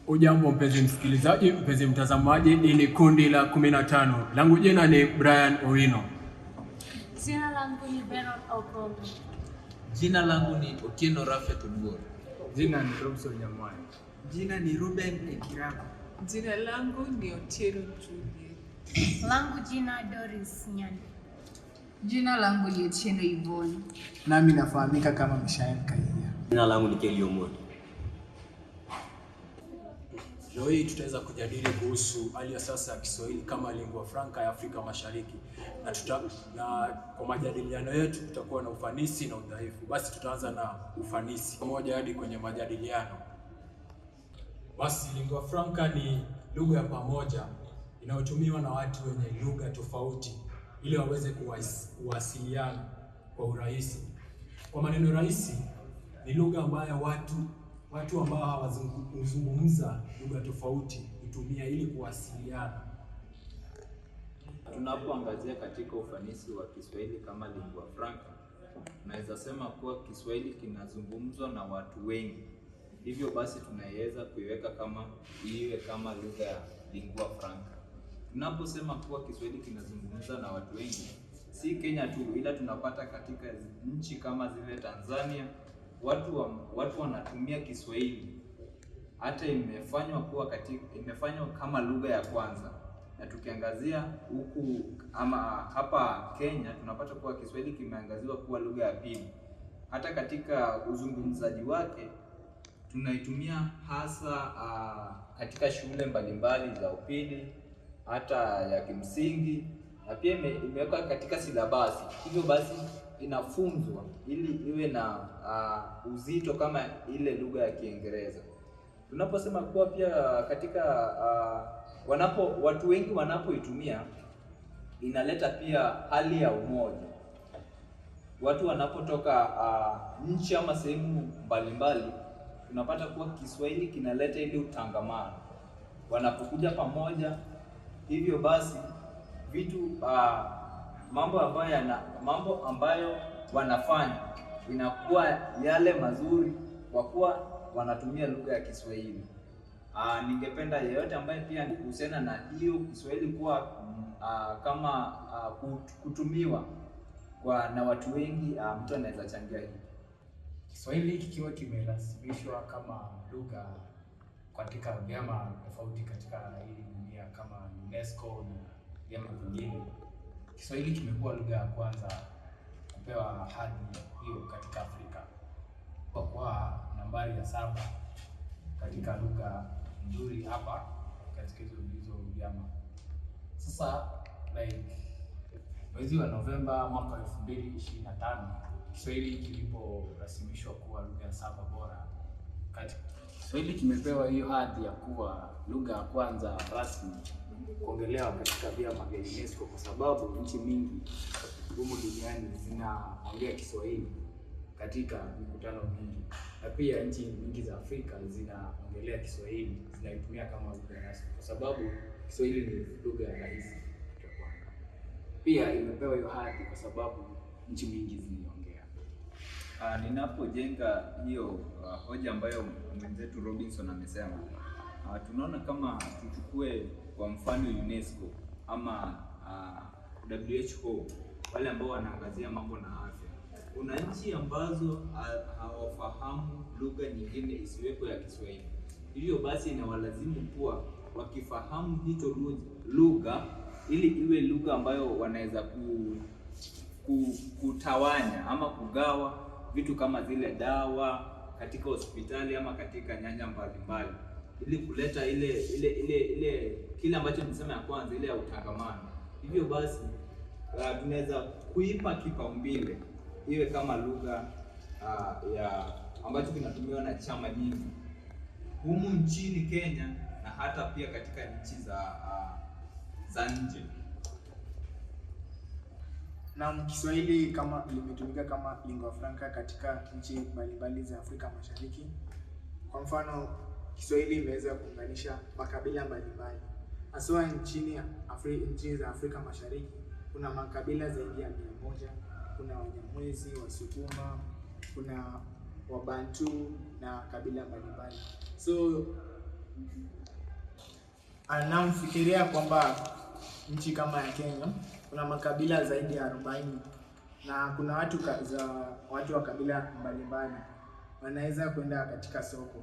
Ujambo mpenzi msikilizaji, mpenzi mtazamaji, hii ni kundi la 15. Langu jina ni Brian Owino. Jina langu ni Beron Okogo. Jina langu ni Otieno Rafet Ongoro. Jina ni Robson Nyamwaya. Jina ni Ruben Ekirako. Jina langu ni Otieno Juliet. Langu jina Doris Nyani. Jina langu ni Otieno Ivoni. Nami nafahamika kama Mishael Kaia. Jina langu ni Kelly Omondi. Leo hii tutaweza kujadili kuhusu hali ya sasa ya Kiswahili kama lingua franca ya Afrika Mashariki. Na kwa majadiliano yetu tutakuwa na ufanisi na udhaifu. Basi tutaanza na ufanisi pamoja hadi kwenye majadiliano. Basi lingua franca ni lugha ya pamoja inayotumiwa na watu wenye lugha tofauti ili waweze kuwasiliana kwa urahisi. Kwa maneno rahisi, ni lugha ambayo watu ambao hawazungumza lugha tofauti hutumia ili kuwasiliana. Tunapoangazia katika ufanisi wa Kiswahili kama lingua franca, tunaweza sema kuwa Kiswahili kinazungumzwa na watu wengi. Hivyo basi tunaweza kuiweka kama lugha ya lingua franca. Tunaposema kuwa Kiswahili kinazungumzwa na watu wengi, si Kenya tu, ila tunapata katika nchi kama zile Tanzania, watu wanatumia Kiswahili. Hata imefanywa kama lugha ya kwanza. Na tukiangazia huku ama hapa Kenya, tunapata kuwa Kiswahili kimeangaziwa kuwa lugha ya pili. Hata katika uzungumzaji wake tunaitumia hasa katika shule mbalimbali za upili, hata ya kimsingi, na pia imewekwa katika silabasi. Hivyo basi inafunzwa ili iwe na uzito kama ile lugha ya Kiingereza. Tunaposema kuwa pia katika watu wengi wanapoitumia, inaleta pia hali ya umoja. Watu wanapotoka nchi ama sehemu mbalimbali, tunapata kuwa Kiswahili kinaleta ile utangamano wanapokuja pamoja. Hivyo basi mambo ambayo wanafanya inakuwa yale mazuri kwa kuwa wanatumia lugha ya Kiswahili. Ningependa yeyote ambaye pia kuhusiana na hiyo Kiswahili kuwa kutumiwa na watu wengi, mtu anaweza changia hii. Kiswahili kikiwa kimerasimishwa kama lugha katika vyama tofauti katika hii dunia kama UNESCO na vyama vingine, Kiswahili kimekuwa lugha ya kwanza kupewa hadhi hiyo katika Afrika kwa nambari ya 7 katika lugha nzuri hapa katika hizo vyama. Sasa mwezi wa Novemba mwaka 2025 Kiswahili kiliporasimishwa kuwa lugha ya 7 bora Kiswahili kimepewa hiyo hadhi ya kuwa lugha ya kwanza rasmi kuongelewa katika vyama vya UNESCO, kwa sababu nchi mingi humu duniani zinaongea Kiswahili katika mikutano mingi, na pia nchi nyingi za Afrika zinaongelea Kiswahili, zinaitumia kama lugha rasmi kwa sababu Kiswahili ni lugha rahisi kwa kwanza. Pia imepewa hiyo hadhi kwa sababu nchi mingi zinaongea. Ninapojenga hiyo hoja ambayo mwenzetu Robinson amesema, tunaona kama tuchukue kwa mfano UNESCO ama WHO, wale ambao wanaangazia mambo na afya. Kuna nchi ambazo hawafahamu lugha nyingine isiwepo ya Kiswahili. Hivyo basi inawalazimu kuwa wakifahamu hicho lugha ili iwe lugha ambayo wanaweza kutawanya ama kugawa vitu kama zile dawa katika hospitali ama katika nyanja mbalimbali, ili kuleta ile kile ambacho nimesema ya kwanza, ile ya utangamano. Hivyo basi tunaweza kuipa kipaumbele iwe kama lugha ambacho kinatumiwa na chama nyingi humu nchini Kenya na hata pia katika nchi za nje. Na Kiswahili kama limetumika kama lingua franca katika nchi mbalimbali za Afrika Mashariki. Kwa mfano, Kiswahili imeweza kuunganisha makabila mbalimbali. Hasa nchi za Afrika Mashariki kuna makabila zaidi ya 100. Kuna Wanyamwezi, Wasukuma, kuna Wabantu na kabila mbalimbali. So Anamfikiria kwamba nchi kama ya Kenya kuna makabila zaidi ya 40 na kuna watu wa kabila mbalimbali wanaweza kwenda katika soko.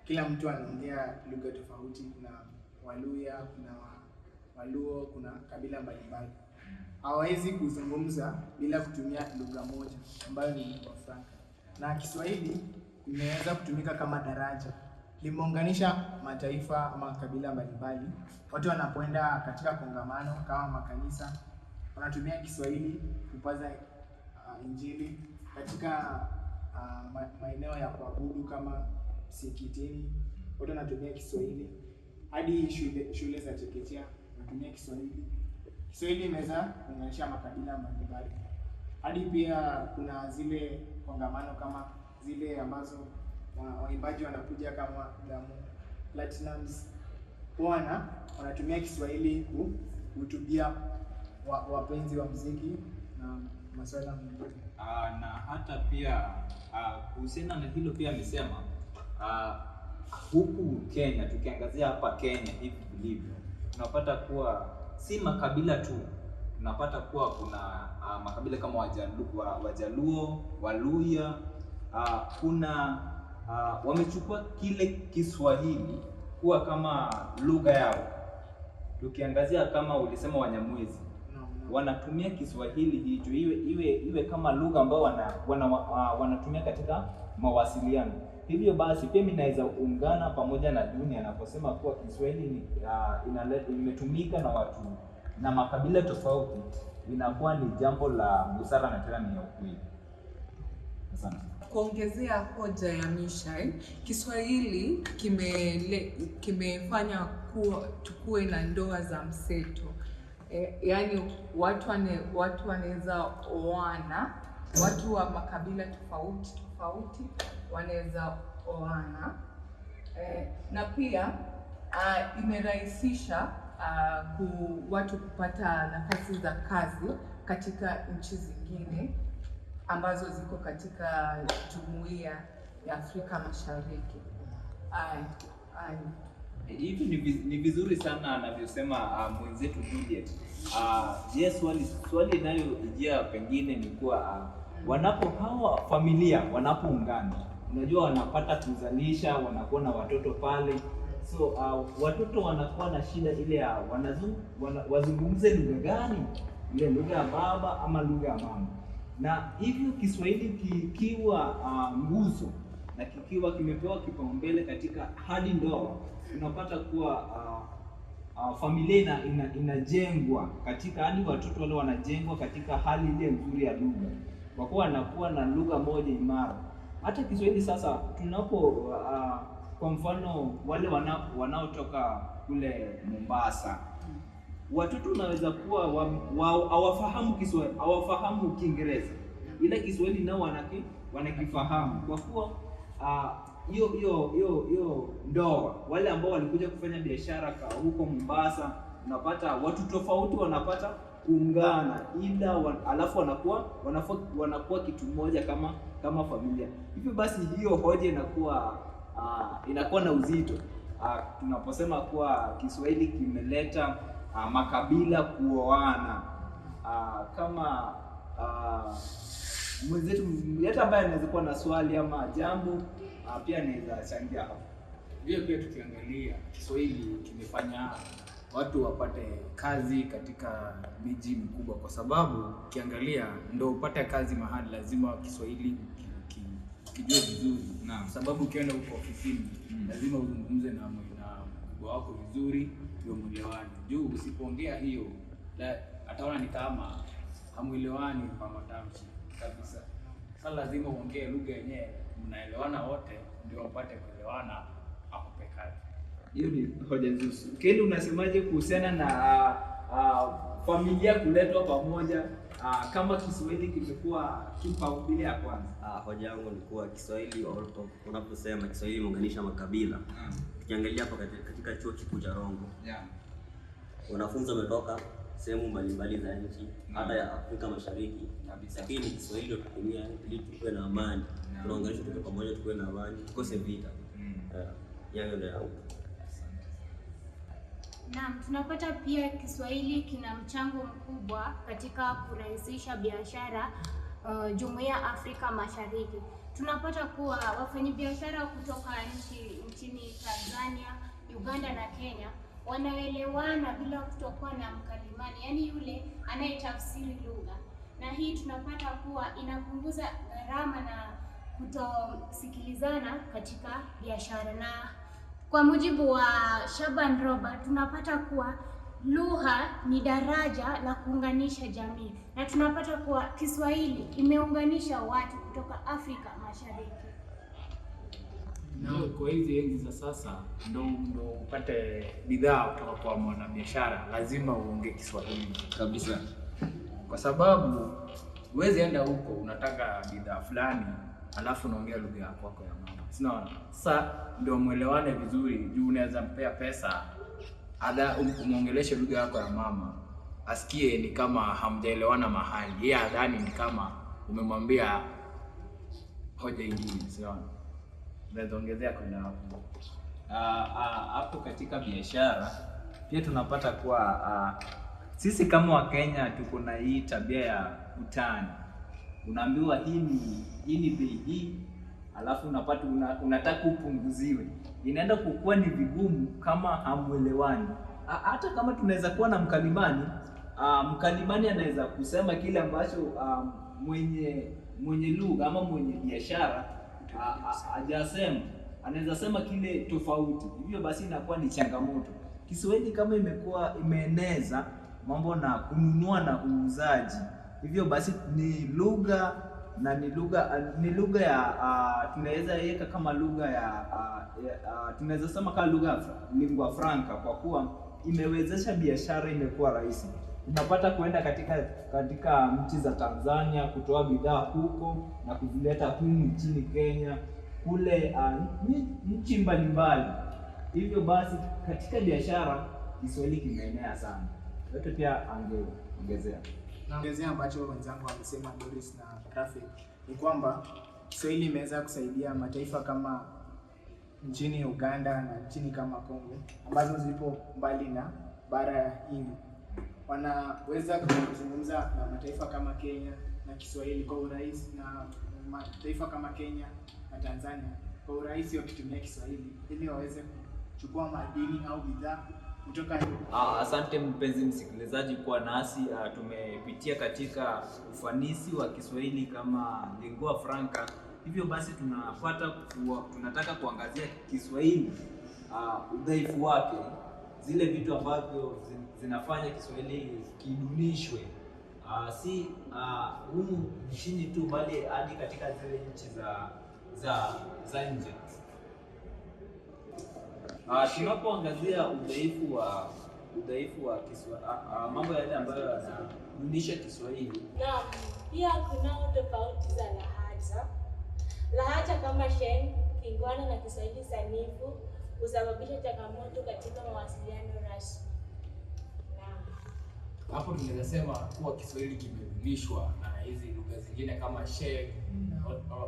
Kila mtu anaongea lugha tofauti, kuna Waluya, kuna Waluo, kuna kabila mbalimbali. Hawawezi kuzungumza bila kutumia lugha moja ambayo ni lingua franca. Na Kiswahili imeweza kutumika kama daraja. Limeunganisha mataifa ama kabila mbalimbali. Watu wanapoenda katika kongamano kama makanisa wanatumia Kiswahili kupaza Injili. Katika maeneo ya kuabudu kama msikitini watu wanatumia Kiswahili. Hadi shule za chekechea wanatumia Kiswahili. Kiswahili imeweza kuunganisha makabila mbalimbali. Hadi pia kuna zile kongamano kama zile ambazo waimbaji wanakuja kama Diamond Platnumz, wanatumia Kiswahili kuhutubia wapenzi wa muziki na masuala mengine. Na hata pia kuhusiana na hilo pia amesema huku Kenya, tukiangazia hapa Kenya hivi vilivyo, tunapata kuwa si makabila tu, tunapata kuwa kuna makabila kama Wajaluo, Waluya, kuna wamechukua kile Kiswahili kuwa kama lugha yao. Tukiangazia kama ulisema Wanyamwezi, wanatumia Kiswahili hicho iwe kama lugha ambayo wanatumia katika mawasiliano. Hivyo basi pia mimi naweza ungana pamoja na dunia anaposema kuwa Kiswahili imetumika na watu na makabila tofauti, inakuwa ni jambo la busara na tena ni ukweli. Asante. Kuongezea hoja ya Misha, Kiswahili kimefanya kuwa tukue na ndoa za mseto. Yaani watu wanaweza oana, watu wa makabila tofauti wanaweza oana. Na pia imerahisisha watu kupata nafasi za kazi katika nchi zingine ambazo ziko katika Jumuiya ya Afrika Mashariki. Hivi ni vizuri sana anavyosema mwenzetu Juliet. Swali inayojia pengine ni kuwa hawa familia wanapoungana, unajua wanapata kuzalisha, wanakuwa na watoto pale. So watoto wanakuwa na shida ile ya wazungumze lugha gani, ile lugha ya baba ama lugha ya mama. Na hivyo Kiswahili kikiwa nguzo na kikiwa kimepewa kipaumbele katika hadi ndoa, unapata kuwa familia inajengwa katika hadi watoto wale wanajengwa katika hali ile nzuri ya lugha, kwa kuwa wanakuwa na lugha moja imara. Hata Kiswahili sasa kwa mfano wale wanaotoka kule Mombasa, watoto unaweza kuwa hawafahamu Kiswahili, hawafahamu Kiingereza, ila Kiswahili nao wanakifahamu, kwa kuwa hiyo ndoa, wale ambao walikuja kufanya biashara huko Mombasa, unapata watu tofauti wanapata kuungana, alafu wanakuwa kitu moja kama familia. Hivyo basi hiyo hoja inakuwa na uzito tunaposema kuwa Kiswahili kimeleta makabila kuoana. Kama mwenzetu hata ambaye anaweza kuwa na swali ama jambo pia anaweza changia hapo. Pia tukiangalia Kiswahili kimefanya watu wapate kazi katika miji mikubwa, kwa sababu ukiangalia ndio upate kazi mahali lazima Kiswahili kijue vizuri. Kwa sababu ukienda huko ofisini lazima uzungumze na mkubwa wako vizuri ndio mwelewani. Juu usipoongea hiyo ataona ni kama hamuelewani kwa matamshi kabisa. Sasa lazima uongee lugha yenyewe mnaelewana wote ndio wapate kuelewana akupe kazi. Hiyo ni hoja nzuri. Kile unasemaje kuhusiana na familia kuletwa pamoja kama Kiswahili kimekuwa kipaumbele ya kwanza? Hoja yangu ni kuwa Kiswahili, unaposema Kiswahili imeunganisha makabila. Tukiangalia hapa katika chuo kikuu cha Rongo, wanafunzi wametoka sehemu mbalimbali za nchi, hata ya Afrika Mashariki, lakini Kiswahili tunatumia ili tuwe na amani. Tunaunganisha tuwe pamoja, tuwe na amani, tukose vita. Yangu ndio yangu. Naam, tunapata pia Kiswahili kina mchango mkubwa katika kurahisisha biashara Jumuiya ya Afrika Mashariki. Tunapata kuwa wafanyabiashara kutoka nchini Tanzania, Uganda na Kenya wanaelewana bila kutokuwa na mkalimani, yaani yule anayetafsiri lugha. Na hii tunapata kuwa inapunguza gharama na kutosikilizana katika biashara. Na kwa mujibu wa Shaban Robert, tunapata kuwa lugha ni daraja la kuunganisha jamii, na tunapata kuwa Kiswahili imeunganisha watu kutoka Afrika Mashariki. Na kwa hizi enzi za sasa ndo upate bidhaa kutoka kwa mwanabiashara, lazima uongee Kiswahili kabisa, kwa sababu huwezi enda huko unataka bidhaa fulani alafu unaongea lugha yako ya mama. Sinaona sasa ndio muelewane vizuri, juu unaweza mpea pesa umuongeleshe lugha yako ya mama, asikie ni kama hamjaelewana mahali, yeye adhani ni kama umemwambia hoja ingine. Sinaona unaweza ongezea kwenda hapo. Hapo katika biashara pia tunapata kuwa sisi kama Wakenya tuko na hii tabia ya utani. Unaambiwa hii ni bei hii, alafu unapata unataka upunguziwe. Inaenda kukuwa ni vigumu kama hamuelewani. Hata kama tunaweza kuwa na mkalimani anaweza kusema kile ambacho mwenye lugha ama mwenye biashara hajasema, anaweza sema kile tofauti. Hivyo basi inakuwa ni changamoto. Kiswahili kama imeeneza mambo na kununua na uuzaji, hivyo basi ni lugha ya tunaweza iweka kama lugha ya tunaweza sema kama lingua franca, kwa kuwa imewezesha biashara imekuwa rahisi. Unapata kuenda katika nchi za Tanzania kutoa bidhaa huko na kuzileta humu nchini Kenya, kule nchi mbalimbali. Hivyo basi katika biashara Kiswahili kimeenea sana. Yote pia angeongezea. Naongezea ambacho wenzangu wamesema, Doris na Rafik, ni kwamba Kiswahili imeweza kusaidia mataifa kama nchini Uganda na nchini kama Kongo ambazo zipo mbali na bara hili. Wanaweza kuzungumza na mataifa kama Kenya na Kiswahili kwa urahisi, na mataifa kama Kenya na Tanzania kwa urahisi wakitumia Kiswahili ili waweze kuchukua madini au bidhaa kutoka. Asante mpenzi msikilizaji kuwa nasi. Tumepitia katika ufanisi wa Kiswahili kama lingua franca. Hivyo basi tunataka kuangazia Kiswahili, udhaifu wake, zile vitu ambavyo zinafanya Kiswahili kidunishwe, si humu nchini tu bali hadi katika zile nchi za nje. Tunapoangazia udhaifu wa Kiswahili, mambo yale ambayo yanadunisha Kiswahili. Naam, pia kuna tofauti za lahaja. Lahaja kama Sheng, Kingwana na Kiswahili sanifu husababisha changamoto katika mawasiliano rasmi. Hapo tunaweza sema kuwa Kiswahili kimedunishwa na hizi lugha zingine kama Sheng,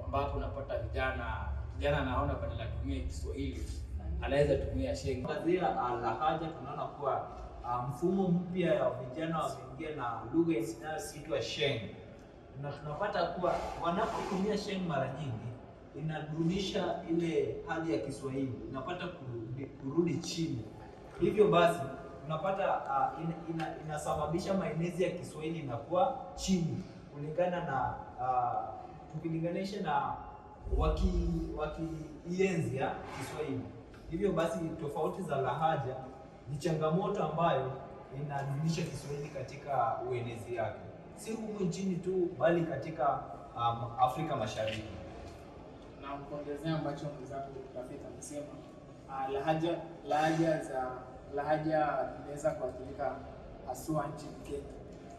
ambapo unapata vijana anaona badala ya kutumia Kiswahili anaweza tumia Sheng. Kazia lahaja tunaona kuwa mfumo mpya ya vijana wameingia na lugha inayoitwa Sheng, na tunapata kuwa wanapotumia Sheng mara nyingi inadunisha ile hali ya Kiswahili, inapata kurudi chini. Hivyo basi unapata inasababisha maenezi ya Kiswahili inakuwa chini kulingana na tukilinganisha na wakiienzi ya Kiswahili. Hivyo basi tofauti za lahaja ni changamoto ambayo inadunisha Kiswahili katika uenezi yake, si huku nchini tu bali katika Afrika Mashariki. Na kuongezea ambacho mwenzangu Rafik amesema, lahaja inaweza kuathirika haswa nchini Kenya.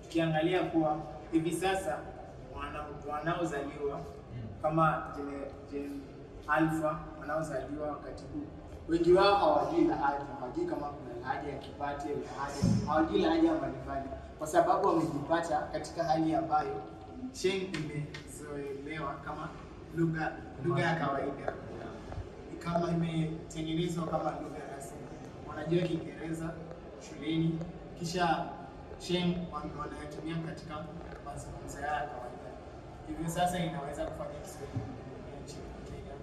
Tukiangalia kuwa hivi sasa wanaozaliwa kama Gen Alpha wanaozaliwa wakati huu, wengi wao hawajui lahaja, hawajui kama kuna lahaja ya Kipate, hawajui lahaja mbalimbali, kwa sababu wamejipata katika hali ambayo Sheng imezoelewa kama lugha ya kawaida, kama imetengenezwa kama lugha rasmi. Wanajua Kiingereza shuleni, kisha sheng wanayatumia katika mazungumzo yao ya kawaida. Hivyo sasa inaweza kufanya Kiswahili nchini Kenya.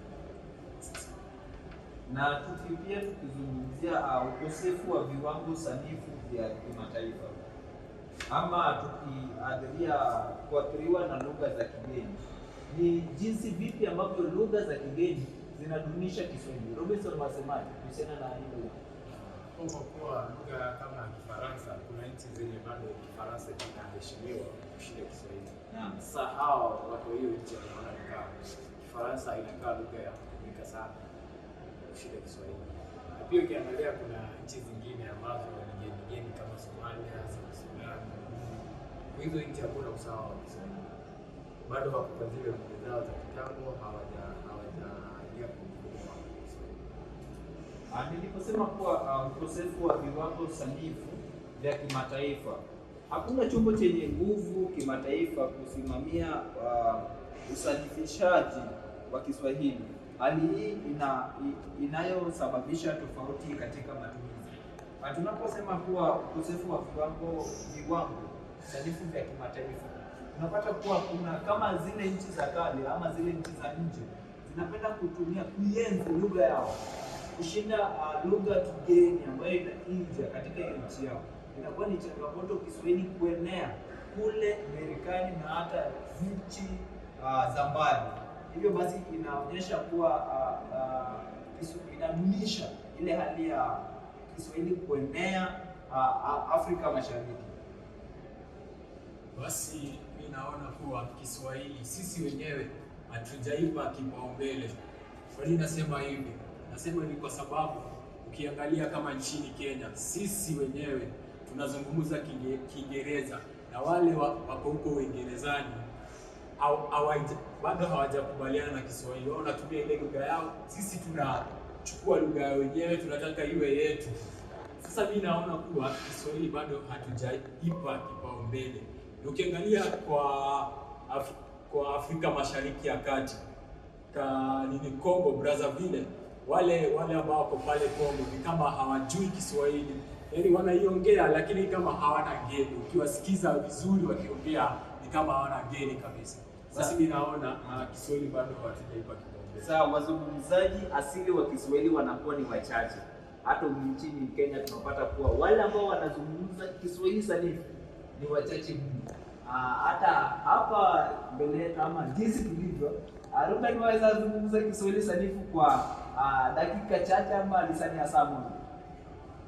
Na pia tukizungumzia ukosefu wa viwango sanifu vya kimataifa ama tukiadhiria kuathiriwa na lugha za kigeni, ni jinsi vipi ambavyo lugha za kigeni zinadunisha Kiswahili. Robinson, wasemaje kuhusiana na hilo? Kwa kuwa lugha kama Kifaransa, kuna nchi zenye bado Kifaransa kinaheshimiwa kushinda Kiswahili. Sasa hao watu hiyo nchi wanaona kama Kifaransa inakaa lugha ya kutumika sana kushinda Kiswahili. Na pia ukiangalia kuna nchi zingine ambazo ni geni kama Somalia, Sudan. Kwa hizo nchi hakuna usawa wa Kiswahili. Bado wako kwa zile lugha zao za kitambo, hawajaingia kwa mfumo wa Kiswahili. Niliposema kuwa ukosefu wa viwango sanifu vya kimataifa, hakuna chombo chenye nguvu kimataifa kusimamia usanifishaji wa Kiswahili. Hali hii inayosababisha tofauti katika matumizi. Tunaposema kuwa ukosefu wa viwango sanifu vya kimataifa, unapata kuwa kuna kama zile nchi za kale ama zile nchi za nje zinapenda kuienzi lugha yao kushinda lugha kigeni ambayo inaingia katika nchi yao. Inakuwa ni changamoto Kiswahili kuenea kule Marekani na hata nchi za mbali. Hivyo basi inaonyesha kuwa inadunisha ile hali ya Kiswahili kuenea Afrika Mashariki. Basi mimi naona kuwa Kiswahili sisi wenyewe hatujaipa kipaumbele. Kwa nini nasema hivi? Nasema hivi kwa sababu ukiangalia kama nchini Kenya, sisi wenyewe tunazungumza Kiingereza na wale wako huko Uingerezani bado hawajakubaliana na Kiswahili. Wao wanatumia ile lugha yao, sisi tunachukua lugha yao wenyewe, tunataka iwe yetu. Sasa mimi naona kuwa Kiswahili bado hatujaipa kipaumbele. Ukiangalia kwa Afrika Mashariki ya Kati, Kongo Brazzaville, wale ambao wako pale Kongo ni kama hawajui Kiswahili. Yaani wanaiongea lakini kama hawana ngeli. Ukiwasikiza vizuri wakiongea ni kama hawana ngeli kabisa. Basi mimi naona Kiswahili bado hatujaipa kipaumbele. Sawa, wazungumzaji asili wa Kiswahili wanakuwa ni wachache. Hata nchini Kenya tunapata kuwa wale ambao wanazungumza Kiswahili sanifu ni wachache mno. Hata hapa mbele kama jinsi tulivyo, Ruben anaweza kuzungumza Kiswahili sanifu kwa dakika chache ama lisani ya saa moja.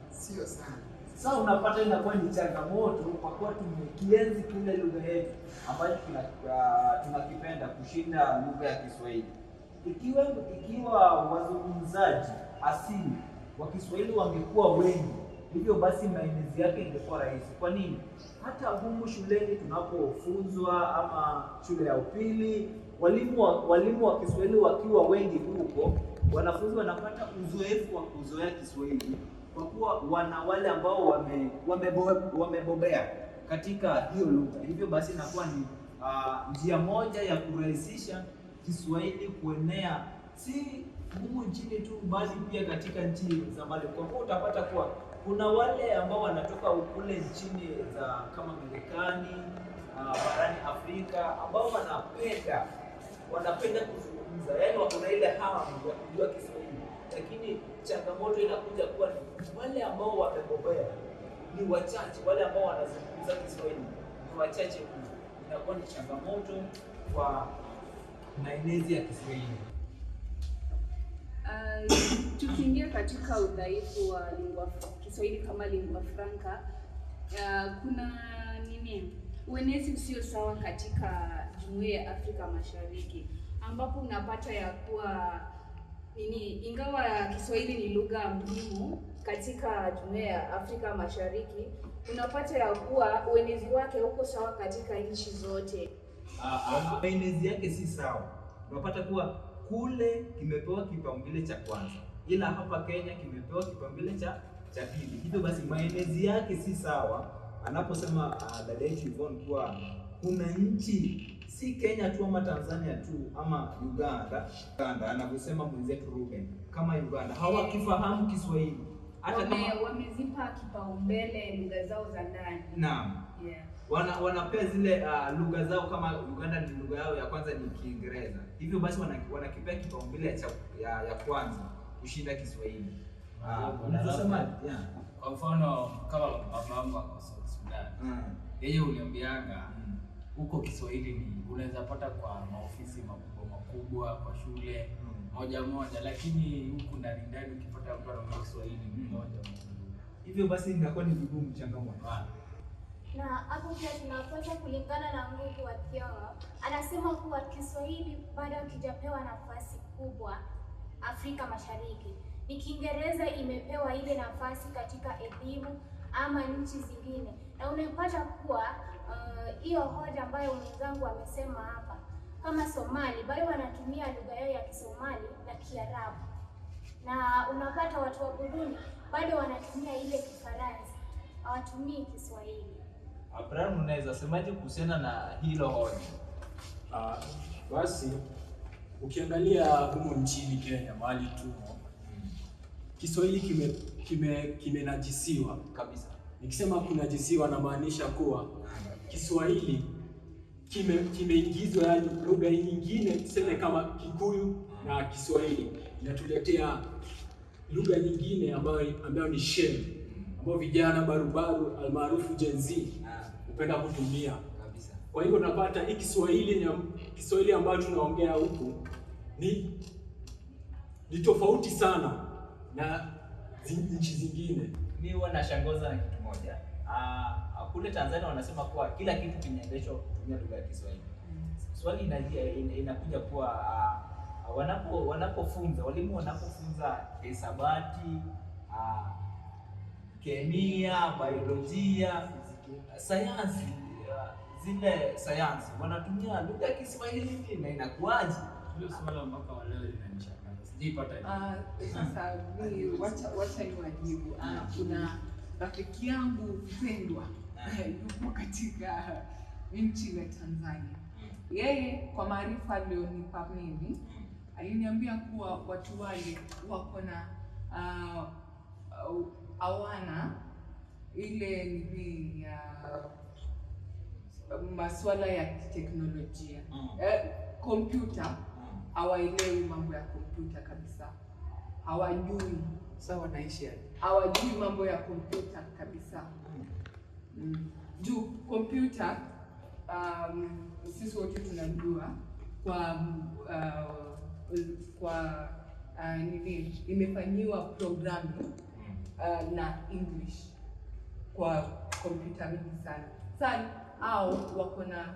Sio sana. Sasa unapata inakuwa ni changamoto kwa kuwa tumekienzi kile lugha yetu ambayo tunakipenda kushinda lugha ya Kiswahili. Ikiwa wazungumzaji asili wa Kiswahili wangekuwa wengi, hivyo basi maenezi yake ingekuwa rahisi. Kwa nini? Hata humu shuleni tunapofunzwa ama shule ya upili, walimu wa Kiswahili wakiwa wengi huko, wanafunzi wanapata uzoefu wa kuzoea Kiswahili kwa kuwa wana wale ambao wamebobea katika hiyo lugha. Hivyo basi inakuwa ni njia moja ya kurahisisha Kiswahili kuenea si humu nchini tu bali pia katika nchi za mbali. Kwa kuwa utapata kuwa kuna wale ambao wanatoka kule nchini za kama Marekani, barani Afrika ambao wanapenda kuzungumza, yaani wako na ile hamu ya kujua Kiswahili, lakini changamoto inakuja kuwa wale ambao wamebobea ni wachache, wale ambao wanazungumza Kiswahili ni wachache mno. Inakuwa ni changamoto kwa maenezi ya Kiswahili. Tukiingia katika udhaifu wa Kiswahili kama lingua franca, kuna uenezi usio sawa katika Jumuiya ya Afrika Mashariki, ambapo unapata ya kuwa ingawa Kiswahili ni lugha muhimu katika Jumuiya ya Afrika Mashariki, unapata ya kuwa uenezi wake uko sawa katika nchi zote. Maenezi yake si sawa. Unapata kuwa kule kimepewa kipaumbele cha kwanza, ila hapa Kenya kimepewa kipaumbele cha pili. Hivyo basi maenezi yake si sawa. Anaposema dada yetu Yvonne kuwa kuna nchi si Kenya tu ama Tanzania tu ama Uganda, anavyosema mwenzetu Ruben kama Uganda hawakifahamu Kiswahili, hata kama wamezipa kipaumbele lugha zao za ndani. Naam. Yeah. Wanapea zile lugha zao, kama Uganda ni lugha yao ya kwanza ni Kiingereza. Hivyo basi wanakipea kipaumbele ya kwanza kushinda Kiswahili. Unasema kwa mfano kama babangu ako Sudan. Yeye uniambianga huko Kiswahili ni unaweza pata kwa maofisi makubwa kwa shule moja, lakini huku ndani ukipata mtu anaongea Kiswahili ni moja. Hivyo basi inakuwa ni vigumu, changamoto. Na hapo pia tunapata kulingana na Ngugi wa Thiong'o, anasema kuwa Kiswahili bado hakijapewa nafasi kubwa Afrika Mashariki. Ni Kiingereza imepewa ile nafasi katika elimu ama nchi zingine. Na unapata kuwa hiyo hoja ambayo mwenzangu amesema hapa, kama Somali bado wanatumia lugha yao ya Kisomali na Kiarabu. Na unapata watu wa Burundi bado wanatumia ile Kifaransa, hawatumii Kiswahili. Abraham, unaweza semaje kuhusiana na hilo hoja? Basi ukiangalia humo nchini Kenya mahali tumo, Kiswahili kimenajisiwa kabisa. Nikisema kunajisiwa namaanisha kuwa Kiswahili kimeingizwa, yani lugha nyingine tuseme kama Kikuyu na Kiswahili inatuletea lugha nyingine ambayo ni sheng, ambayo vijana barubaru almaarufu Gen Z hupenda kutumia kabisa. Kwa hivyo tunapata hii Kiswahili ambayo tunaongea huku ni tofauti sana na nchi zingine. Mimi huwa nashangaza na kitu moja. Kule Tanzania wanasema kuwa kila kitu kinaendeshwa kutumia lugha ya Kiswahili. Swali inakuja kuwa wanapofunza walimu wanapofunza hisabati, kemia, biolojia, sayansi, zile sayansi wanatumia lugha ya Kiswahili na inakuaje? Hilo swala mpaka leo linanishangaza. Sijipata. Sasa mimi wacha niwajibu. Kuna rafiki yangu mpendwa yupo katika nchi ya Tanzania. Yeye kwa maarifa aliyonipa mimi aliniambia kuwa watu wale wako na hawana ile ni masuala ya teknolojia. Kompyuta hawaelewi mambo ya kompyuta kabisa. Hawajui. Sawa, wanaishi hawajui mambo ya kompyuta kabisa. Juu kompyuta sisi wote tunajua kwa nini imefanyiwa programming na English kwa kompyuta mingi sana. Sasa au wako na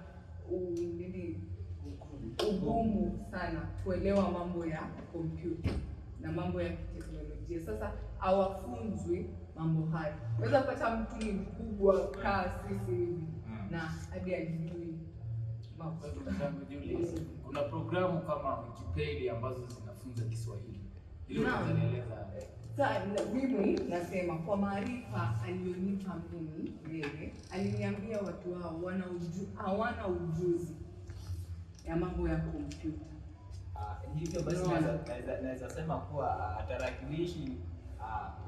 ugumu sana kuelewa mambo ya kompyuta na mambo ya teknolojia. Sasa hawafunzwi mambo hayo. Unaweza kupata mtu ni mkubwa kaa sisi hivi na hadi ajui mambo. Kuna programu kama Wikipedia ambazo zinafunza Kiswahili. Hilo unanieleza. Sasa mimi nasema kwa maarifa aliyonipa mimi yeye, aliniambia watu hao hawana ujuzi ya mambo ya kompyuta. Hivyo basi naweza sema kuwa tarakilishi,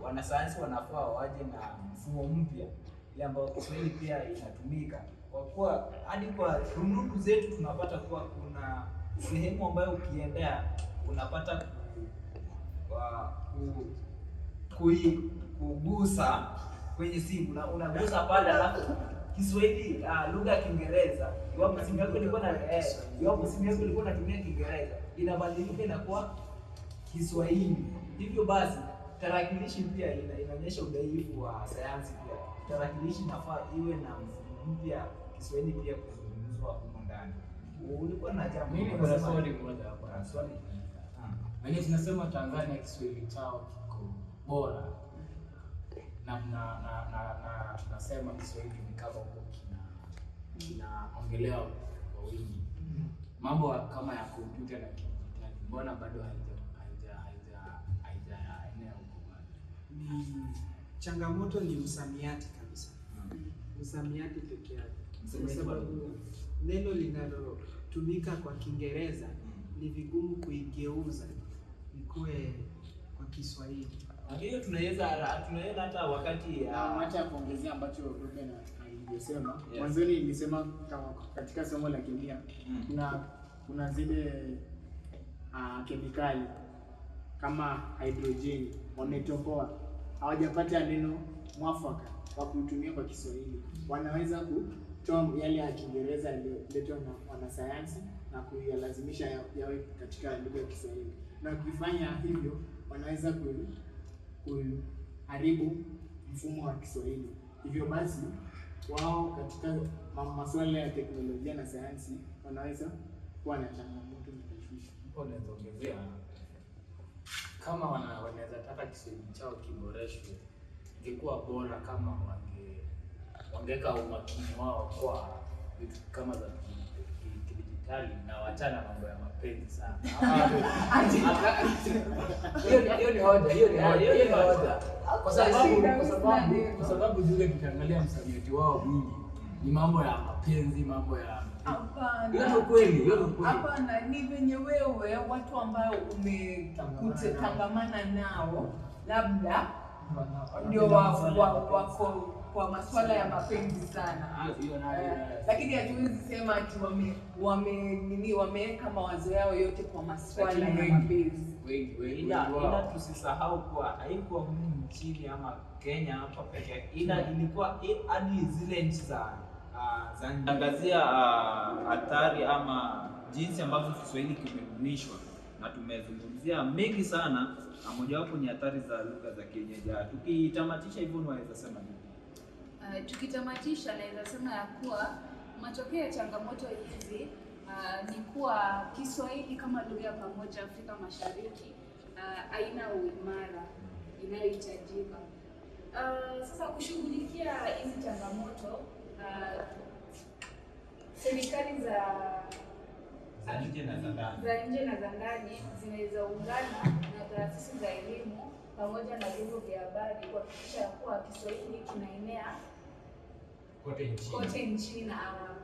wanasayansi wanafaa waje na mfumo mpya ile ambayo Kiswahili pia inatumika, kwa kuwa hadi kwa rununu zetu tunapata kuwa kuna sehemu ambayo ukiendea unapata kugusa kwenye simu na unagusa pale, alafu Kiswahili lugha ya Kiingereza, iwapo simu yako ilikuwa inatumia Kiingereza inabadilika inakuwa Kiswahili. Hivyo basi tarakilishi pia inaonyesha udhaifu wa sayansi. Pia tarakilishi nafaa iwe na mfumo mpya, Kiswahili pia kuzungumzwa huko ndani. Ulikuwa na jambo. Mimi kuna swali moja hapa. Swali. Mimi tunasema Tanzania Kiswahili chao kiko bora. Na tunasema Kiswahili ni kama huko kinaongelewa kwa wingi. Mambo kama ya kompyuta na kidijitali, mbona bado haijaenea huko bado? Changamoto ni msamiati kabisa. Msamiati pekee yake. Kwa sababu neno linalotumika kwa Kiingereza ni vigumu kuigeuza ikuwe kwa Kiswahili. Hiyo tunaenda hata wakati acha kuongezea ambacho Ruben alisema. Mwanzoni nilisema katika somo la kemia kuna zile kemikali kama hydrogen wametokoa, hawajapata neno mwafaka wa kutumia kwa Kiswahili. Wanaweza kutoa yale ya Kiingereza yaliyoletwa na wanasayansi na kuyalazimisha yawe katika lugha ya Kiswahili, na kufanya hivyo wanaweza kuharibu mfumo wa Kiswahili. Hivyo basi wao katika masuala ya teknolojia na sayansi wanaweza kuwa na changamoto na tashwishi. Unaweza ongezea kama wanaweza taka Kiswahili chao kiboreshwe, ingekuwa bora kama wangeweka umakini wao kwa vitu kama za kidijitali na wachana mambo ya mapenzi sana. Hiyo ni hoja. Kwa sababu zile tukiangalia msamiati wao mwingi ni mambo ya mapenzi, mambo ya Hapana. Kweli. Hapana, ni venye wewe watu ambao umetangamana nao labda ndio wako kwa masuala ya mapenzi sana. Lakini hatuwezi sema ati wameweka mawazo yao yote kwa masuala ya mapenzi. Ila tusisahau kuwa haikuwa humu nchini ama Kenya hapa pekee, ila ilikuwa hadi zile nchi za angazia hatari ama jinsi ambavyo Kiswahili kimebunishwa, na tumezungumzia mengi sana, na mojawapo ni hatari za lugha za kienyeji. Tukitamatisha hivyo, unaweza sema nini? Tukitamatisha naweza sema ya kuwa matokeo ya changamoto hizi ni kuwa Kiswahili kama lugha ya pamoja Afrika Mashariki haina uimara inayohitajika. Sasa kushughulikia hizi changamoto, serikali za nje na za ndani zinaweza ungana na taasisi za elimu pamoja na vyombo vya habari kuhakikisha kuwa Kiswahili kinaenea kote nchini na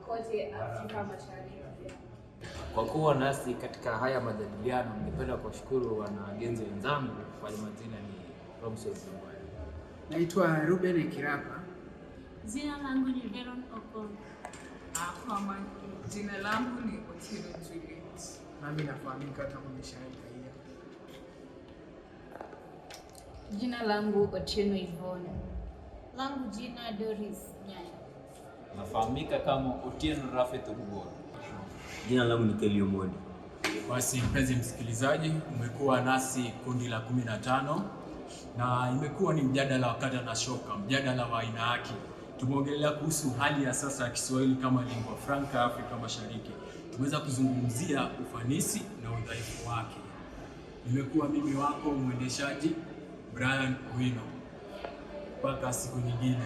kote Afrika Mashariki. Kwa kuwa nasi katika haya majadiliano, ningependa kuwashukuru wanagenzi wenzangu. Kwa majina ni Robson Zimwani. Naitwa Ruben Kirapa. Jina langu ni Veron Okon. Jina langu ni Otieno Juliet. Nami nafahamika kama Mishael Kaia. Jina langu Otieno Ivone. Langu jina Doris Nyaya. Nafahamika kama Otieno Rafet Ubora. Jina langu ni Kelly Omodi. Basi mpenzi msikilizaji, umekuwa nasi kundi la 15 na imekuwa ni mjadala wa kata na shoka, mjadala wa aina yake. Tumeongelea kuhusu hali ya sasa ya Kiswahili kama lingua franca Afrika Mashariki. Tumeweza kuzungumzia ufanisi na udhaifu wake. Nimekuwa mimi wako mwendeshaji Brian Wino. Mpaka siku nyingine.